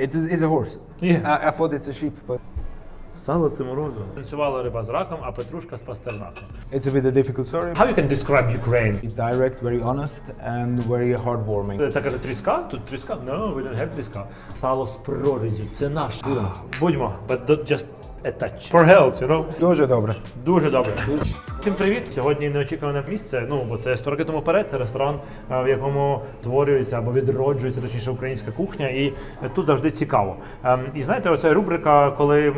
It's a horse. Yeah. I thought it's a sheep, but Сало це морозиво. Танцювала риба з раком, а петрушка з пастернаком. it's a bit a difficult story. How you can describe Ukraine? It's direct, very honest, and very heartwarming. Це каже тріска? Тут тріска? No, we don't have тріска. Сало з прорізю, це наш. Будьмо, but just a touch. For health, you know? Дуже добре. Дуже добре. Всім привіт! Сьогодні неочікуване місце, бо це 100 років тому вперед, це ресторан, в якому створюється або відроджується, точніше, українська кухня, і тут завжди цікаво. І знаєте, оця рубрика, коли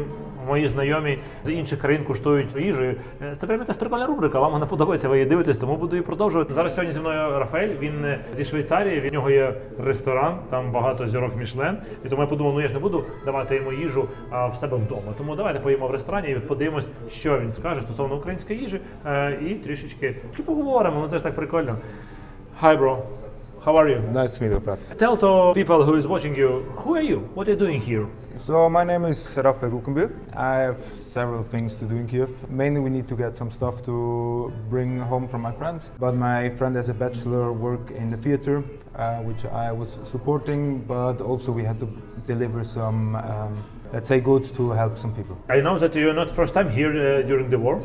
мої знайомі з інших країн куштують їжу, це прям якась прикольна рубрика, вам вона подобається, ви її дивитесь, тому буду її продовжувати. Зараз сьогодні зі мною Рафаель, він зі Швейцарії, в нього є ресторан, там багато зірок Мішлен, і тому я подумав, я ж не буду давати йому їжу в себе вдома, тому давайте поїмо в ресторані і подивимось, що він скаже стосовно української їжі, і трішечки поговоримо, це ж так прикольно. Hi, bro. How are you? Nice to meet you, Prat. Tell to people who is watching you, who are you? What are you doing here? So my name is Рафаель. I have several things to do in Kiev. Mainly we need to get some stuff to bring home from my friends. But my friend has a bachelor work in the theater, which I was supporting, but also we had to deliver some let's say goods to help some people. I know that you're not first time here during the war.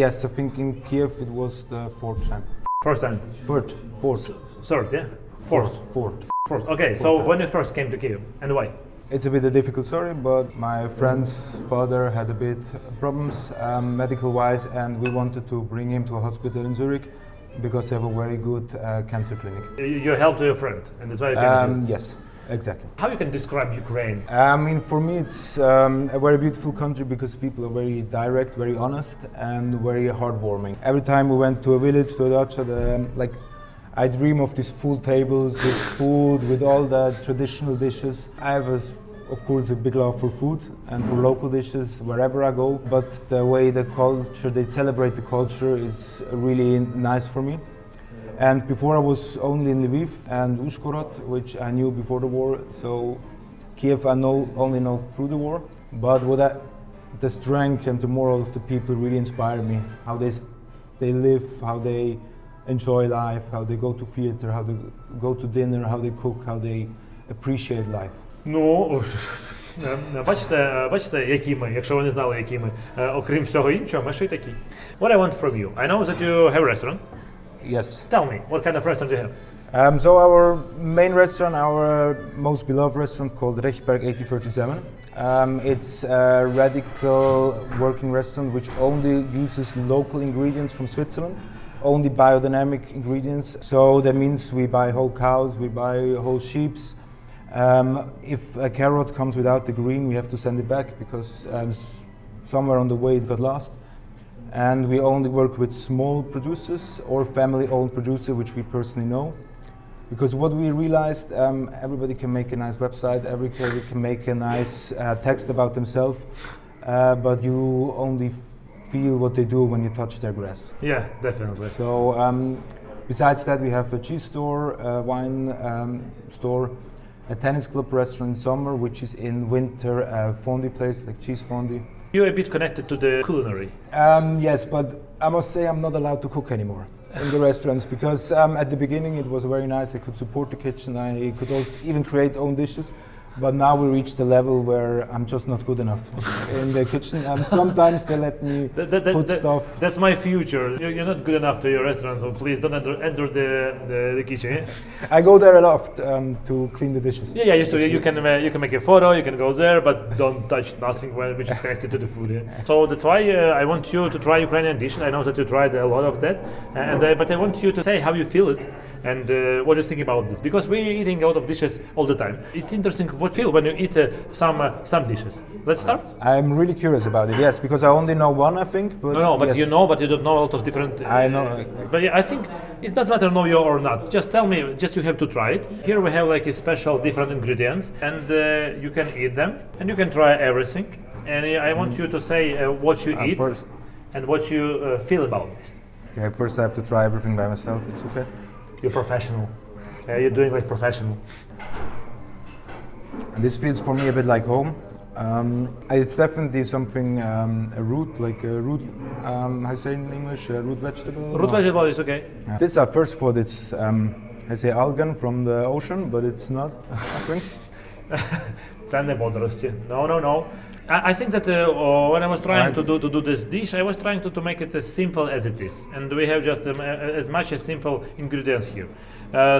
Yes, I think in Kiev it was the fourth time. First time. Fourth. Third, yeah? Fourth. Okay, so when you first came to Kiev and why? It's a bit a difficult story, but my friend's father had a bit problems medical-wise, and we wanted to bring him to a hospital in Zurich because they have a very good cancer clinic. You helped your friend, and that's why you came here. Yes, exactly. How you can describe Ukraine? I mean, for me, it's a very beautiful country because people are very direct, very honest, and very heartwarming. Every time we went to a village, to a dacha, like I dream of these full tables with food, with all the traditional dishes. I have, of course, a big love for food and for local dishes wherever I go. But the way they celebrate the culture is really nice for me. And before I was only in Lviv and Uzhhorod, which I knew before the war. So Kiev I only know through the war. But the strength and the moral of the people really inspired me. How they live, how they enjoy life, how they go to theater, how they go to dinner, how they cook, how they appreciate life. Ну, бачите, які ми, якщо ви не знали, які ми, окрім всього іншого, ми ще й такі. What I want from you, I know that you have a restaurant. Yes. Tell me, what kind of restaurant do you have? So our main restaurant, our most beloved restaurant called Rechberg 8037. It's a radical working restaurant which only uses local ingredients from Switzerland. Only biodynamic ingredients, so that means we buy whole cows, we buy whole sheeps. If a carrot comes without the green, we have to send it back because somewhere on the way it got lost. And we only work with small producers or family-owned producers, which we personally know. Because what we realized, everybody can make a nice website, everybody can make a nice text about themselves, but you only feel what they do when you touch their grass. Yeah, definitely. So besides that, we have a cheese store, a wine store, a tennis club restaurant in summer, which is in winter a fondue place, like cheese fondue. You're a bit connected to the culinary. Yes, but I must say I'm not allowed to cook anymore in the restaurants because at the beginning it was very nice. I could support the kitchen. I could also even create own dishes. But now we reached the level where I'm just not good enough in the kitchen, and sometimes they let me put stuff. That's my future. You're not good enough to your restaurant, so please don't enter the kitchen. Yeah? I go there a lot to clean the dishes. Yeah. So you can make a photo, you can go there, but don't touch nothing which is connected to the food. Yeah? So that's why I want you to try Ukrainian dishes. I know that you tried a lot of that, but I want you to say how you feel it and what you think about this, because we're eating a lot of dishes all the time. It's interesting what you feel when you eat some dishes. Let's start. I'm really curious about it. Yes, because I only know one, I think. But but yes. you know, but you don't know a lot of different. I know. But yeah, I think it doesn't matter know you or not. Just tell me. Just you have to try it. Here we have like a special different ingredients, and you can eat them, and you can try everything. And I want you to say what you eat first. and what you feel about this. Okay, first I have to try everything by myself. It's okay. You're professional. You're doing like professional. And this feels for me a bit like home. It's definitely something, a root, like a root, how you say in English, a root vegetable? Root vegetable is okay. Yeah. This I first thought it's, I say algae from the ocean, but it's not, I think. Це не водорості. No. I think that when I was trying to do this dish, I was trying to make it as simple as it is, and we have just as much as simple ingredients here.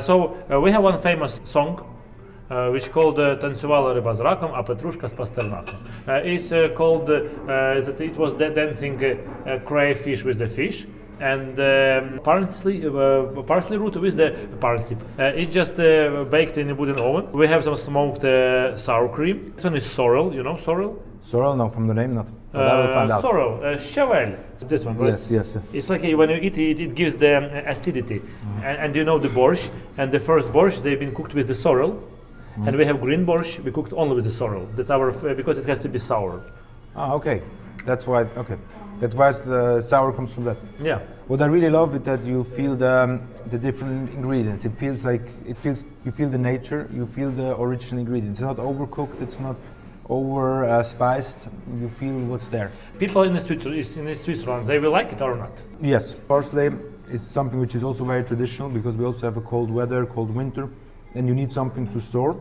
So we have one famous song, which called "Танцювала риба з раком, а петрушка з пастернаком." It's called that it was dancing crayfish with the fish. And parsley root with the parsnip. It's just baked in a wooden oven. We have some smoked sour cream. This one is sorrel, you know sorrel? Sorrel, no, from the name not. But I will find out. Sorrel, щавлем. This one, right? Yes. It's like when you eat it, it gives the acidity. And you know the borscht, and the first borscht, they've been cooked with the sorrel. And we have green borscht, we cooked only with the sorrel. That's our, because it has to be sour. Ah, okay. That's why, okay. That's why the sour comes from that. Yeah. What I really love is that you feel the different ingredients. It feels like, you feel the nature, you feel the original ingredients. It's not overcooked, it's not over spiced, you feel what's there. People in the Switzerland, they will like it or not? Yes, parsley is something which is also very traditional because we also have a cold weather, cold winter, and you need something to store.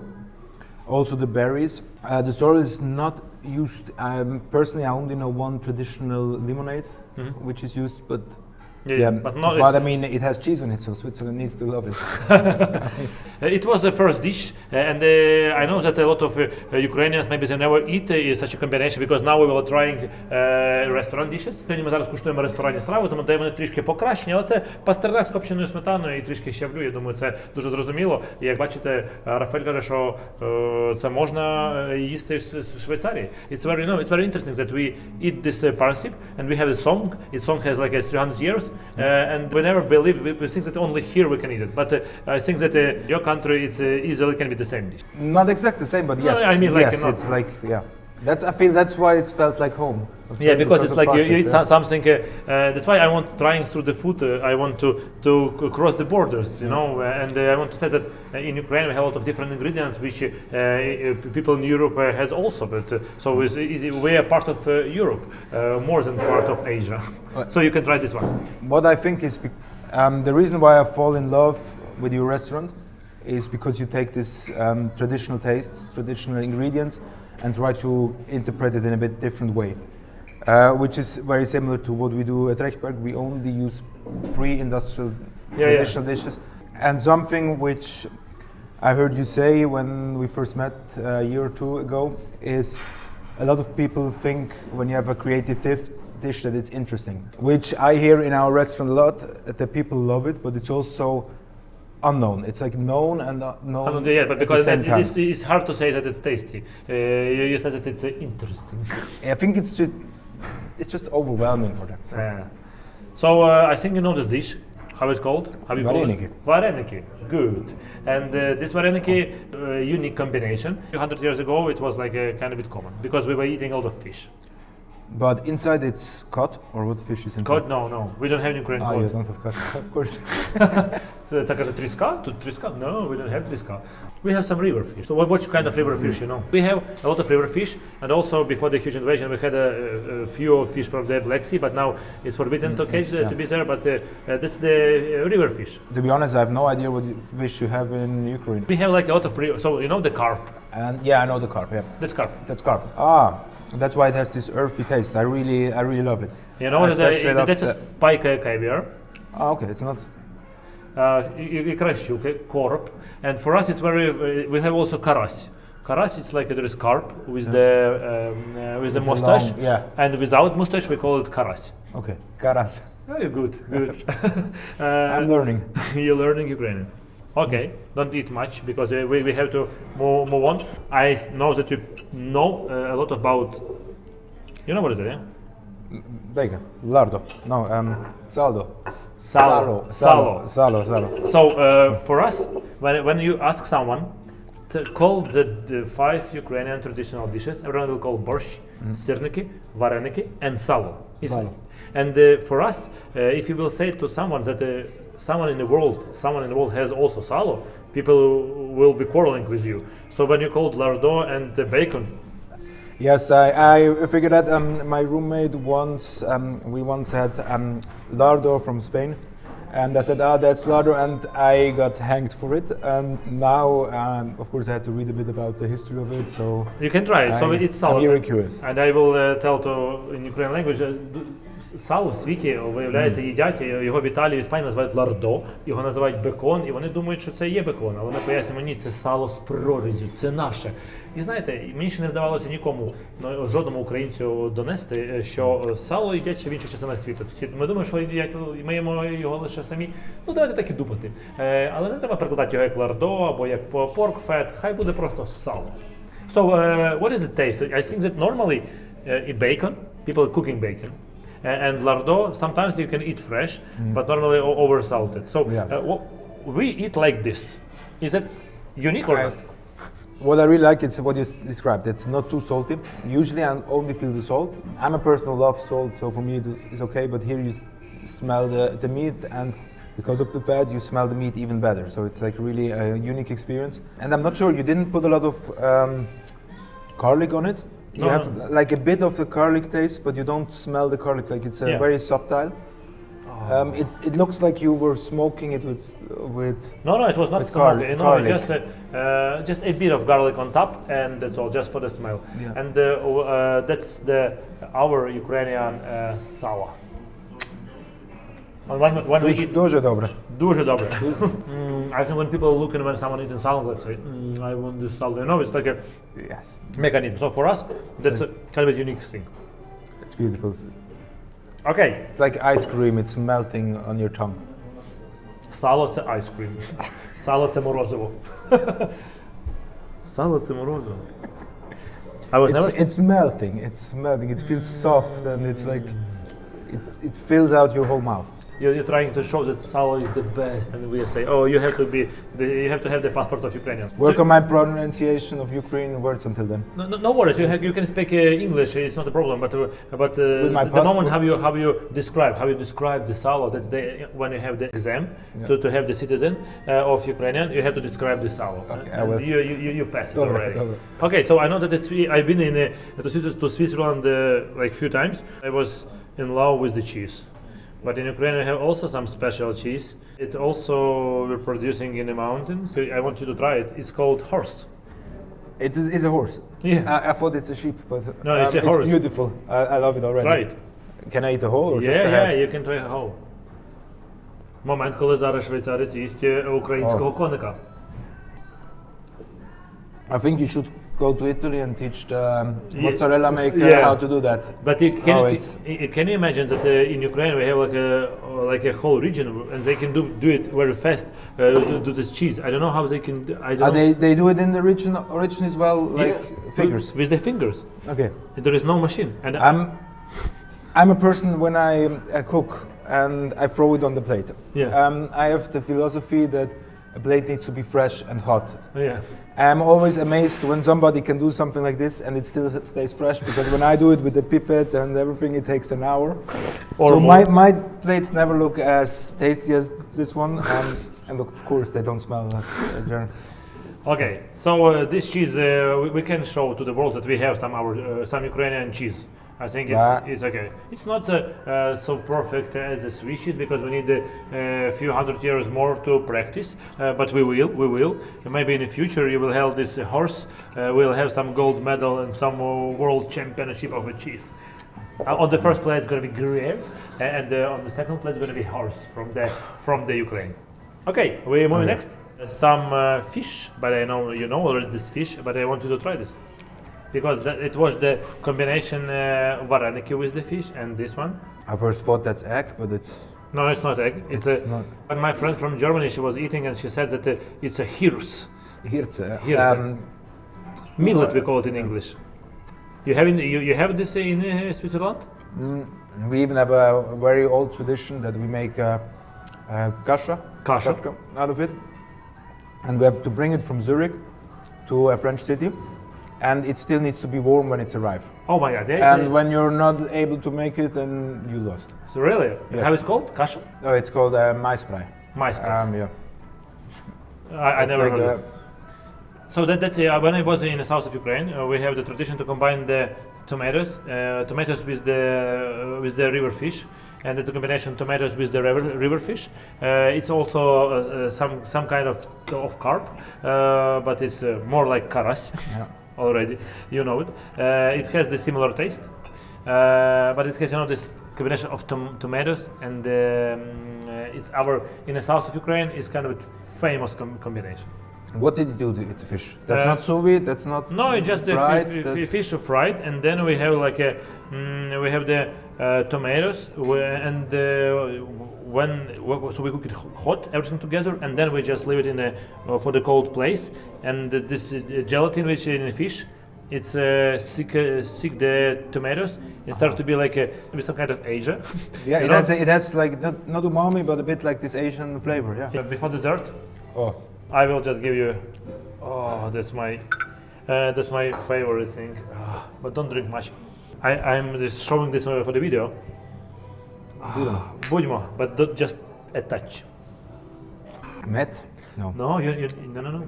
Also the berries. The sorrel is not used, personally I only know one traditional lemonade which is used, but but I mean it has cheese on it, so Switzerland needs to love it. It was the first dish, and I know that a lot of Ukrainians maybe they never eat such a combination because now we were trying restaurant dishes. Сьогодні ми зараз куштуємо ресторанні страви, тому де вони трішки покращені, але це пастернак з копченою сметаною і трішки щавлю. Я думаю, це дуже зрозуміло. І як бачите, Рафаель каже, що це можна їсти в Швейцарії. It's very interesting that we eat this parsnip and we have a song. Its song has like 300 years. And we never believe, we think that only here we can eat it. But I think that your country is easily can be the same dish. Not exactly the same, but yes. No, I mean, like, yes, it's like, yeah. I feel that's why it's felt like home. Yeah, because it's like you eat something. That's why I want trying through the food. I want to cross the borders, you know. And I want to say that in Ukraine we have a lot of different ingredients which people in Europe has also. But so we are part of Europe more than part of Asia. So you can try this one. What I think is the reason why I fall in love with your restaurant is because you take this traditional tastes, traditional ingredients, and try to interpret it in a bit different way. Which is very similar to what we do at Rechberg. We only use pre-industrial traditional dishes. And something which I heard you say when we first met a year or two ago is a lot of people think when you have a creative dish that it's interesting. Which I hear in our restaurant a lot, that people love it, but it's also unknown. It's like known and unknown. Yeah, but because at the same time. It's hard to say that it's tasty. You said that it's interesting. I think it's just overwhelming for them. So. So I think you know this dish. How it's called? How you Вареники. call it? Вареники. Good. And this вареники unique combination. 100 years ago it was like a kind of bit common because we were eating a lot of fish. But inside it's cod, or what fish is inside? Cod? No. We don't have in Ukraine cod. You don't have cod, of course. Це каже тріска? Тут тріска? No, we don't have тріска. We have some river fish. So what kind of river fish, you know? We have a lot of river fish, and also before the huge invasion we had a few fish from the Black Sea, but now it's forbidden to catch to be there, but that's the river fish. To be honest, I have no idea what fish you have in Ukraine. We have like a lot of so you know the carp? And yeah, I know the carp, yeah. That's carp. That's carp. That's why it has this earthy taste. I really love it. You know, that's a spike caviar. Okay, it's not... Икра щуки, короб. And for us it's very, we have also карась. Карась, it's like there is carp with the mustache. Long, yeah. And without mustache we call it карась. Okay, карась. Oh, good. I'm learning. You're learning Ukrainian. Okay, don't eat much because we have to move on. I know that you know a lot about, you know what is it, yeah? Bacon, lardo, no, saldo. Salo. So for us, when you ask someone to call the 5 Ukrainian traditional dishes, everyone will call borscht, sirniki, вареники, and salo. And for us, if you will say to someone that someone in the world has also salo, people will be quarreling with you. So when you called lardo and bacon. Yes, I figured that my roommate we once had lardo from Spain, And I said, that's lardo, and I got hanged for it. And now, of course, I had to read a bit about the history of it. So You can try it. So it's I'm salo. very curious. And I will tell to in Ukrainian language. Сало в світі, виявляється, їдять, його в Італії, в Іспанії називають лардо, його називають бекон, і вони думають, що це є бекон, але ми пояснюємо, ні, це сало з прорізю, це наше. І знаєте, мені ще не вдавалося нікому, жодному українцю донести, що сало їдять ще в інших частинах світу. Ми думаємо, що їдять, ми їмо його лише самі, ну давайте так і думати. Але не треба перекладати його як лардо або як pork fat, хай буде просто сало. So, what is the taste? I think that normally in bacon, people are cooking bacon. And lardo, sometimes you can eat fresh, but normally over salted. So we eat like this. Is it unique or not? What I really like is what you described. It's not too salty. Usually I only feel the salt. I'm a person who loves salt, so for me it's okay, but here you smell the meat, and because of the fat you smell the meat even better. So it's like really a unique experience. And I'm not sure, you didn't put a lot of garlic on it. You have like a bit of the garlic taste, but you don't smell the garlic. Like it's very subtle. It looks like you were smoking it with. No, it was not smoking. No, just a bit of garlic on top, and that's all, just for the smell. Yeah. And that's our Ukrainian salo. When we eat, Дуже добре. дуже добре. I think when people look and when someone eating salad, let's say, I want this salad. You know, it's like a mechanism. So for us, that's a kind of a unique thing. It's beautiful. Okay. It's like ice cream. It's melting on your tongue. Сало – це ice cream. Сало – це морозиво. Сало – це морозиво. It's melting. It's melting. It feels soft, and it's like it fills out your whole mouth. You're trying to show that salo is the best, and we say, oh, you have to have the passport of Ukrainians. Work on my pronunciation of Ukrainian words until then. No worries. You can speak English. It's not a problem. But the moment how you describe the salo. That's when you have the exam to have the citizen of Ukrainian. You have to describe the salo. Okay, I will. You pass it already. Okay, so I know that I've been to Switzerland like few times. I was in love with the cheese. But in Ukraine we have also some special cheese. It also we're producing in the mountains. I want you to try it. It's called horse. It is a horse. Yeah. I thought it's a sheep, but no, it's a horse. It's beautiful. I love it already. Try it. Can I eat a whole or just a half? Yeah, you can try a whole. Момент, коли зараз швейцарець їсть українського коника. I think you should go to Italy and teach the mozzarella maker how to do that. But can you imagine that in Ukraine we have like a whole region and they can do it very fast, do this cheese. I don't know how they can. They do it in the region as well, like fingers. With the fingers. Okay. There is no machine. And I'm a person when I cook and I throw it on the plate. I have the philosophy that a plate needs to be fresh and hot. Yeah. I'm always amazed when somebody can do something like this and it still stays fresh, because when I do it with the pipette and everything, it takes an hour. So my plates never look as tasty as this one, and of course they don't smell as Okay, so this cheese we can show to the world that we have some Ukrainian cheese. I think it's okay. It's not so perfect as the Swiss cheese, because we need a few hundred years more to practice. But we will. Maybe in the future you will have this horse. We'll have some gold medal and some world championship of the cheese. On the first place it's going to be Gruyere, and on the second place it's going to be horse from the Ukraine. Okay, we're moving next. Some fish, but I know you know already this fish, but I want you to try this. Because it was the combination vareniki with the fish and this one. I first thought that's egg, but it's... No, it's not egg. It's not. And my friend from Germany, she was eating and she said that it's a hirse. Hirse. Millet, we call it in English. You have this in Switzerland? We even have a very old tradition that we make kasha out of it. And we have to bring it from Zurich to a French city. And it still needs to be warm when it's arrived. Oh my God! And when you're not able to make it, then you lost. So really? Yes. How it's called? Kasha? No, it's called maisbrei. Maisbrei. Yeah. I never heard of it. So that's when I was in the south of Ukraine, we have the tradition to combine the tomatoes with the river fish, and it's a combination of tomatoes with the river fish. It's also some kind of carp, but it's more like karas. Yeah. Already, you know it. It has the similar taste, but it has this combination of tomatoes, and it's in the south of Ukraine. It's kind of a famous combination. What did you do with the fish? That's not sous vide. That's not. No, it's just fried, the fish fried, and then we have we have the tomatoes, and so we cook it hot, everything together, and then we just leave it in for the cold place. And this gelatin which is in the fish, it's sick the tomatoes. It starts to be with some kind of Asia. Yeah, it has like not umami, but a bit like this Asian flavor. Yeah. Before dessert, Oh. I will just give you. Oh, that's my favorite thing. But don't drink much. I'm just showing this for the video. Budimo, but just a touch. Met? No. No, no.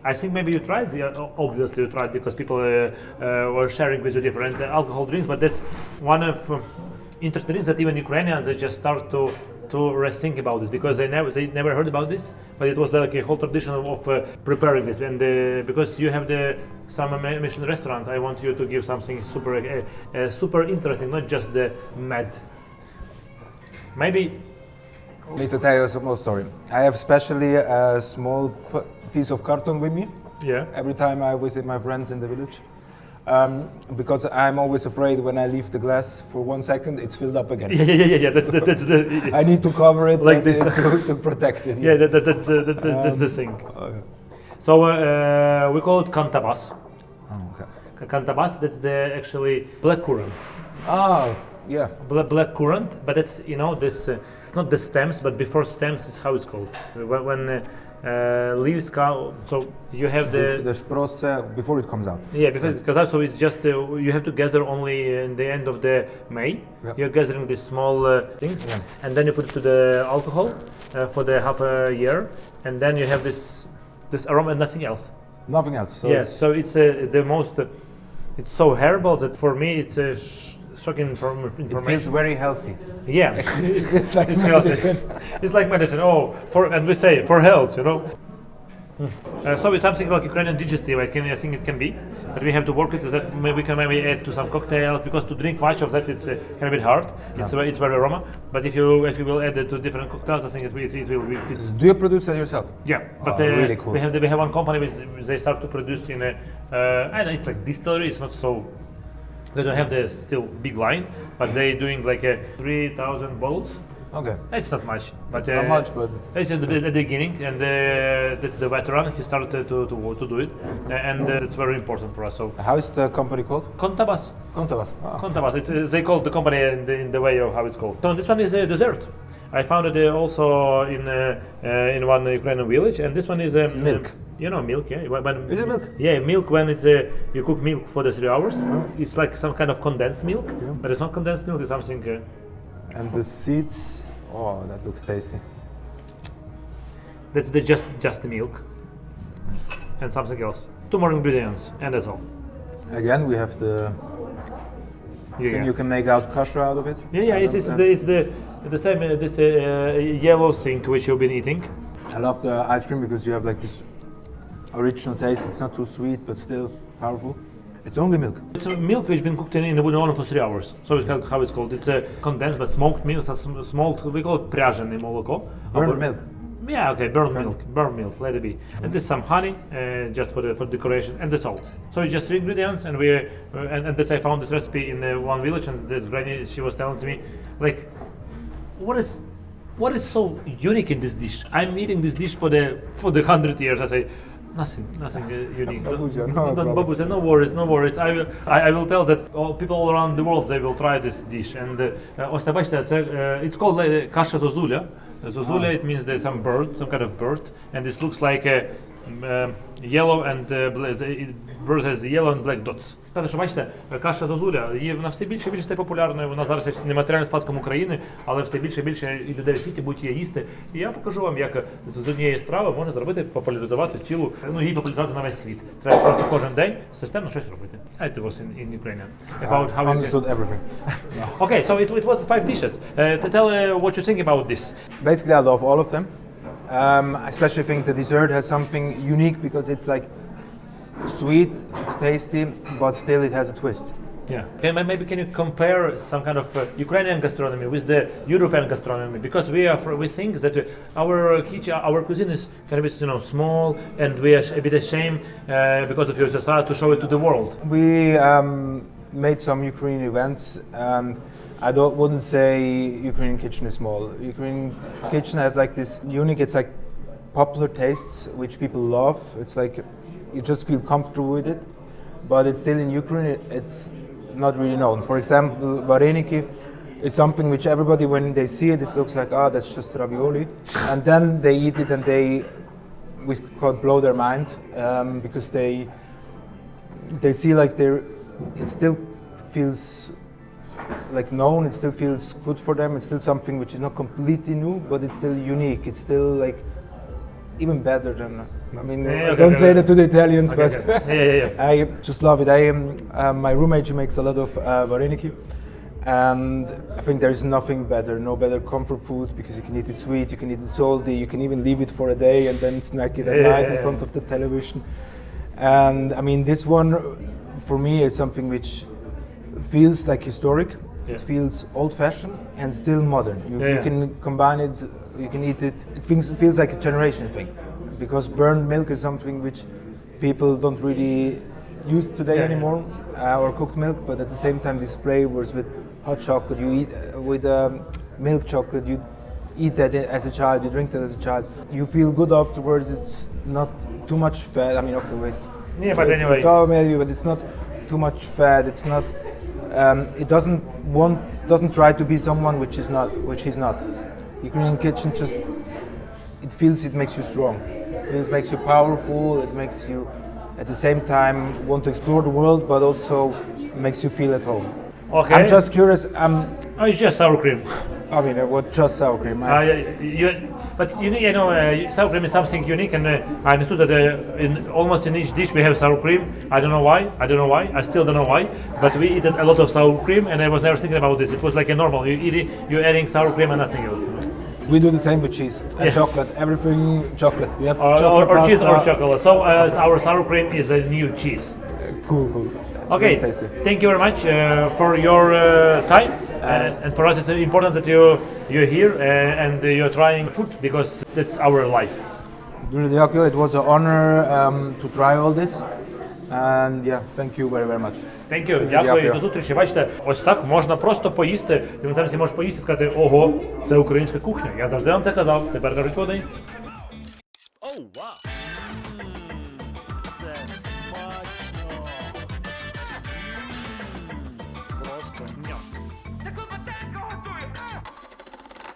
I think maybe you tried. Obviously, you tried because people were sharing with you different alcohol drinks. But that's one of interesting things that even Ukrainians they just start to rethink about it because they never heard about this. But it was like a whole tradition of preparing this. And because you have some Michelin restaurant, I want you to give something super interesting, not just the med. Maybe. Need to tell you a small story. I have especially a small piece of carton with me. Yeah. Every time I visit my friends in the village. Because I'm always afraid when I leave the glass for 1 second, it's filled up again. Yeah. That's the. I need to cover it like this to protect it. Yes. Yeah, that's the thing. Okay. So we call it contabas. Oh, okay. Contabas, that's the actually black currant. Oh, yeah. Black currant, but it's this. It's not the stems, but before stems is how it's called. When leaves come, so you have the sprosse before it comes out. Yeah, before it comes out. So it's just you have to gather only in the end of the May. Yep. You're gathering these small things, and then you put it to the alcohol for the half a year, and then you have this aroma and nothing else. Nothing else. So yes, so it's the most. It's so herbal that for me it's shocking information. It feels very healthy. Yeah, it's like it's medicine. It's like medicine. Oh, and we say for health, So with something like Ukrainian digestive, I think it can be, but we have to work it. Is that we can maybe add to some cocktails because to drink much of that it's kind of a bit hard. It's very aroma. But if you will add it to different cocktails, I think it will fit. Do you produce that yourself? Yeah, but really cool. we have one company which they start to produce in I don't know, it's like distillery. It's not so. They don't have the still big line, but they're doing like 3,000 bottles. Okay. It's not much, but not much, but this is the beginning, and that's the veteran. He started to do it, and it's very important for us. So how is the company called? Contabas. Contabas. Oh. Contabas. They call the company in the way of how it's called. So this one is a dessert. I found it also in one Ukrainian village, and this one is milk. Milk, yeah. Is it milk? Yeah, milk. When it's you cook milk for the 3 hours, it's like some kind of condensed milk, but it's not condensed milk. It's something. And the seeds. Oh, that looks tasty. That's just the milk, and something else. 2 more ingredients, and that's all. Again, we have the. Yeah. You can make out kasha out of it. Yeah. It's the same. This yellow thing which you've been eating. I love the ice cream because you have like this original taste. It's not too sweet, but still powerful. It's only milk. It's milk which has been cooked in the wooden oven for 3 hours. So it's how it's called. It's condensed, but smoked milk. Smoked. We call it prяженое молоко. Burnt milk. Yeah, okay, burnt milk, let it be. And there's some honey, just for decoration, and that's all. So it's just 3 ingredients, and and that's I found this recipe in one village, and this granny she was telling to me, like, what is so unique in this dish? I'm eating this dish for the 100 years. I say, nothing unique. Babusia, no worries. I will tell that people all around the world they will try this dish. And it's called kasha-zozuля. Zozulya, it means there's some kind of bird, and this looks like yellow and bird has yellow and black dots. Знаєте, що бачите, каша-зозуля, вона все більше і більше стає популярною, вона зараз є нематеріальним спадком України, але все більше і більше людей в світі будуть її їсти. І я покажу вам, як з однієї страви можна зробити, популяризувати цілу, її популяризувати на весь світ. Треба просто кожен день системно щось робити. It was in Ukrainian. About how understood everything. Okay, so it was 5 dishes. Tell what you think about this. Basically, I love all of them. I especially think the dessert has something unique because it's like sweet, it's tasty, but still it has a twist. Yeah. Maybe can you compare some kind of Ukrainian gastronomy with the European gastronomy? Because we think that our cuisine is kind of small, and we are a bit ashamed because of your society to show it to the world. We made some Ukrainian events, and I wouldn't say Ukrainian kitchen is small. Ukrainian kitchen has like this unique, it's like popular tastes which people love. It's like you just feel comfortable with it, but it's still in Ukraine, it's not really known. For example, varеники is something which everybody, when they see it, it looks like, that's just ravioli. And then they eat it and we blow their mind, because they see like it still feels like known, it still feels good for them, it's still something which is not completely new, but it's still unique, it's still like even better than, I don't say that to the Italians, but I just love it. My roommate, she makes a lot of vareniki, and I think there is nothing better, no better comfort food, because you can eat it sweet, you can eat it salty, you can even leave it for a day and then snack it at night in front of the television. And this one for me is something which feels like historic. It feels old-fashioned and still modern. You can combine it, you can eat it. It feels like a generation thing, because burned milk is something which people don't really use today anymore, or cooked milk. But at the same time, these flavors with hot chocolate, you eat with milk chocolate. You eat that as a child, you drink that as a child. You feel good afterwards. It's not too much fat. But anyway, it's all maybe, but it's not too much fat. It's not. It doesn't try to be someone which he's not. Ukrainian kitchen it makes you strong. It makes you powerful. It makes you at the same time want to explore the world, but also makes you feel at home. Okay. I'm just curious. It's just sour cream. What just sour cream? But sour cream is something unique, and I understood that almost in each dish we have sour cream. I don't know why. I still don't know why. But we eat a lot of sour cream, and I was never thinking about this. It was like a normal. You eat it, you're adding sour cream and nothing else. We do the same with cheese and chocolate. Everything chocolate. We have chocolate or pasta. Cheese or chocolate. So our sour cream is a new cheese. Cool. Okay, thank you very much for your time, and for us it's important that you're here and you're trying food, because that's our life. It was an honor to try all this, and thank you very much. Thank you, дякую, до зустрічі. Бачите, ось так можна просто поїсти, і ви самі можете поїсти і сказати, ого, це українська кухня. Я завжди вам це казав, тепер кажуть вони. Oh, wow.